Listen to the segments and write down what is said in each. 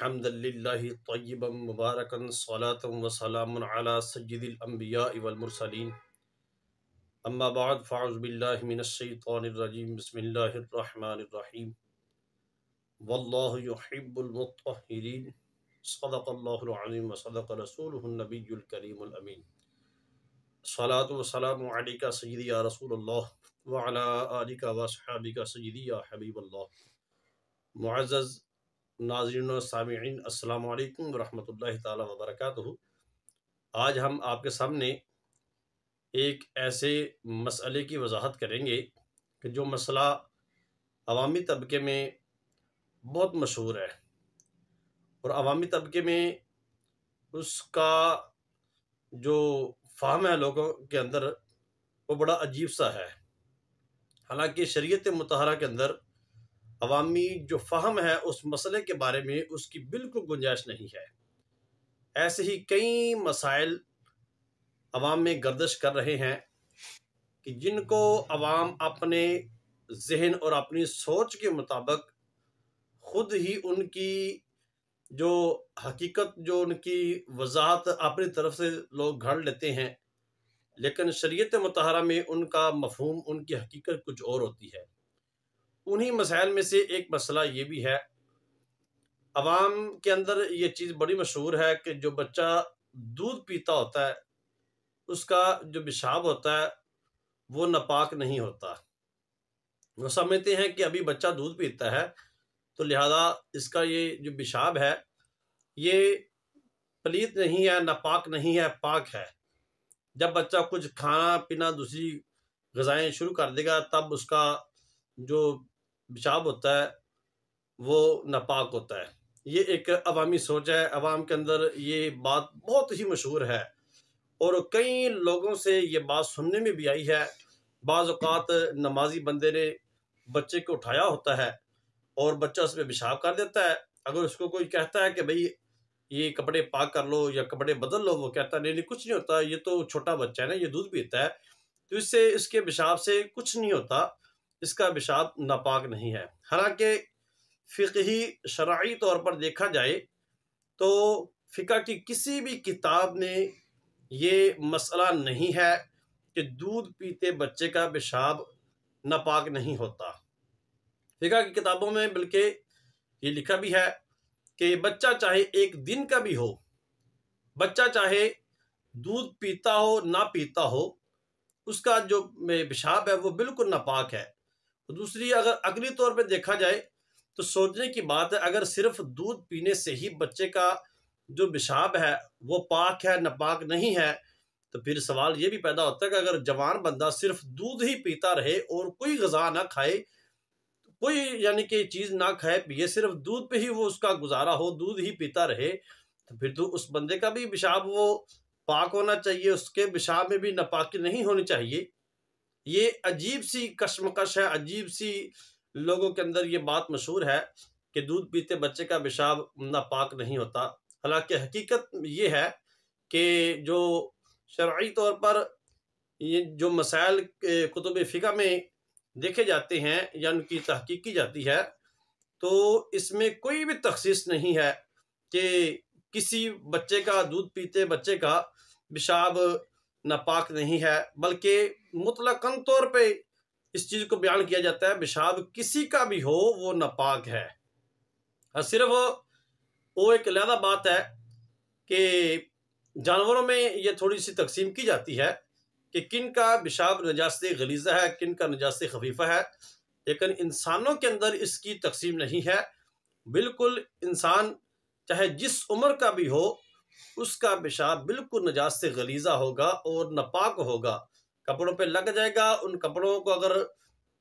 حمدا للہ طیبا مبارکا صلاۃ وسلام علی سید الانبیاء والمرسلین اما بعد فاعوذ باللہ من الشیطان الرجیم بسم اللہ الرحمن الرحیم واللہ یحب المطہرین صدق اللہ العظیم وصدق رسولہ النبی الکریم الامین صلاۃ والسلام علیکہ سیدی یا رسول اللہ وعلی آلکہ واصحابکہ سیدی یا حبیب اللہ۔ معزز ناظرین و سامعین، السلام علیکم ورحمۃ اللہ تعالی وبرکاتہ۔ آج ہم آپ کے سامنے ایک ایسے مسئلے کی وضاحت کریں گے کہ جو مسئلہ عوامی طبقے میں بہت مشہور ہے، اور عوامی طبقے میں اس کا جو فہم ہے لوگوں کے اندر وہ بڑا عجیب سا ہے۔ حالانکہ شریعت مطہرہ کے اندر عوامی جو فہم ہے اس مسئلے کے بارے میں اس کی بالکل گنجائش نہیں ہے۔ ایسے ہی کئی مسائل عوام میں گردش کر رہے ہیں کہ جن کو عوام اپنے ذہن اور اپنی سوچ کے مطابق خود ہی ان کی جو حقیقت، جو ان کی وضاحت اپنی طرف سے لوگ گھڑ لیتے ہیں، لیکن شریعت مطہرہ میں ان کا مفہوم، ان کی حقیقت کچھ اور ہوتی ہے۔ انہی مسائل میں سے ایک مسئلہ یہ بھی ہے، عوام کے اندر یہ چیز بڑی مشہور ہے کہ جو بچہ دودھ پیتا ہوتا ہے اس کا جو پیشاب ہوتا ہے وہ ناپاک نہیں ہوتا۔ وہ سمجھتے ہیں کہ ابھی بچہ دودھ پیتا ہے تو لہذا اس کا یہ جو پیشاب ہے یہ پلیت نہیں ہے، ناپاک نہیں ہے، پاک ہے۔ جب بچہ کچھ کھانا پینا، دوسری غذائیں شروع کر دے گا تب اس کا جو پیشاب ہوتا ہے وہ ناپاک ہوتا ہے۔ یہ ایک عوامی سوچ ہے، عوام کے اندر یہ بات بہت ہی مشہور ہے، اور کئی لوگوں سے یہ بات سننے میں بھی آئی ہے۔ بعض اوقات نمازی بندے نے بچے کو اٹھایا ہوتا ہے اور بچہ اس پہ پیشاب کر دیتا ہے۔ اگر اس کو کوئی کہتا ہے کہ بھئی یہ کپڑے پاک کر لو یا کپڑے بدل لو، وہ کہتا ہے نہیں کچھ نہیں ہوتا، یہ تو چھوٹا بچہ ہے نا، یہ دودھ پیتا ہے، تو اس سے اس کے پیشاب سے کچھ نہیں ہوتا، اس کا پیشاب ناپاک نہیں ہے۔ حالانکہ فقہی شرعی طور پر دیکھا جائے تو فقہ کی کسی بھی کتاب میں یہ مسئلہ نہیں ہے کہ دودھ پیتے بچے کا پیشاب ناپاک نہیں ہوتا۔ فقہ کی کتابوں میں بلکہ یہ لکھا بھی ہے کہ بچہ چاہے ایک دن کا بھی ہو، بچہ چاہے دودھ پیتا ہو نہ پیتا ہو، اس کا جو پیشاب ہے وہ بالکل ناپاک ہے۔ دوسری اگر عقلی طور پہ دیکھا جائے تو سوچنے کی بات ہے، اگر صرف دودھ پینے سے ہی بچے کا جو پیشاب ہے وہ پاک ہے، ناپاک نہیں ہے، تو پھر سوال یہ بھی پیدا ہوتا ہے کہ اگر جوان بندہ صرف دودھ ہی پیتا رہے اور کوئی غذا نہ کھائے، کوئی یعنی کہ چیز نہ کھائے پیے، صرف دودھ پہ ہی وہ اس کا گزارا ہو، دودھ ہی پیتا رہے، تو پھر تو اس بندے کا بھی پیشاب وہ پاک ہونا چاہیے، اس کے پیشاب میں بھی ناپاکی نہیں ہونی چاہیے۔ یہ عجیب سی کشمکش ہے، عجیب سی لوگوں کے اندر یہ بات مشہور ہے کہ دودھ پیتے بچے کا پیشاب ناپاک نہیں ہوتا۔ حالانکہ حقیقت یہ ہے کہ جو شرعی طور پر یہ جو مسائل کتب فقہ میں دیکھے جاتے ہیں یا ان کی تحقیق کی جاتی ہے تو اس میں کوئی بھی تخصیص نہیں ہے کہ کسی بچے کا، دودھ پیتے بچے کا پیشاب ناپاک نہیں ہے، بلکہ مطلقاً طور پہ اس چیز کو بیان کیا جاتا ہے پیشاب کسی کا بھی ہو وہ ناپاک ہے۔ صرف وہ ایک علیحدہ بات ہے کہ جانوروں میں یہ تھوڑی سی تقسیم کی جاتی ہے کہ کن کا پیشاب نجاست غلیظہ ہے، کن کا نجاست خفیفہ ہے، لیکن انسانوں کے اندر اس کی تقسیم نہیں ہے۔ بالکل انسان چاہے جس عمر کا بھی ہو اس کا پیشاب بالکل نجاست غلیظہ ہوگا اور ناپاک ہوگا، کپڑوں پہ لگ جائے گا۔ ان کپڑوں کو اگر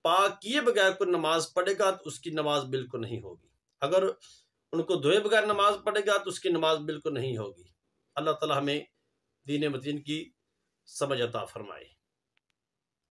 پاک کیے بغیر کوئی نماز پڑھے گا تو اس کی نماز بالکل نہیں ہوگی، اگر ان کو دھوئے بغیر نماز پڑھے گا تو اس کی نماز بالکل نہیں ہوگی۔ اللہ تعالی ہمیں دین متین کی سمجھ عطا فرمائے۔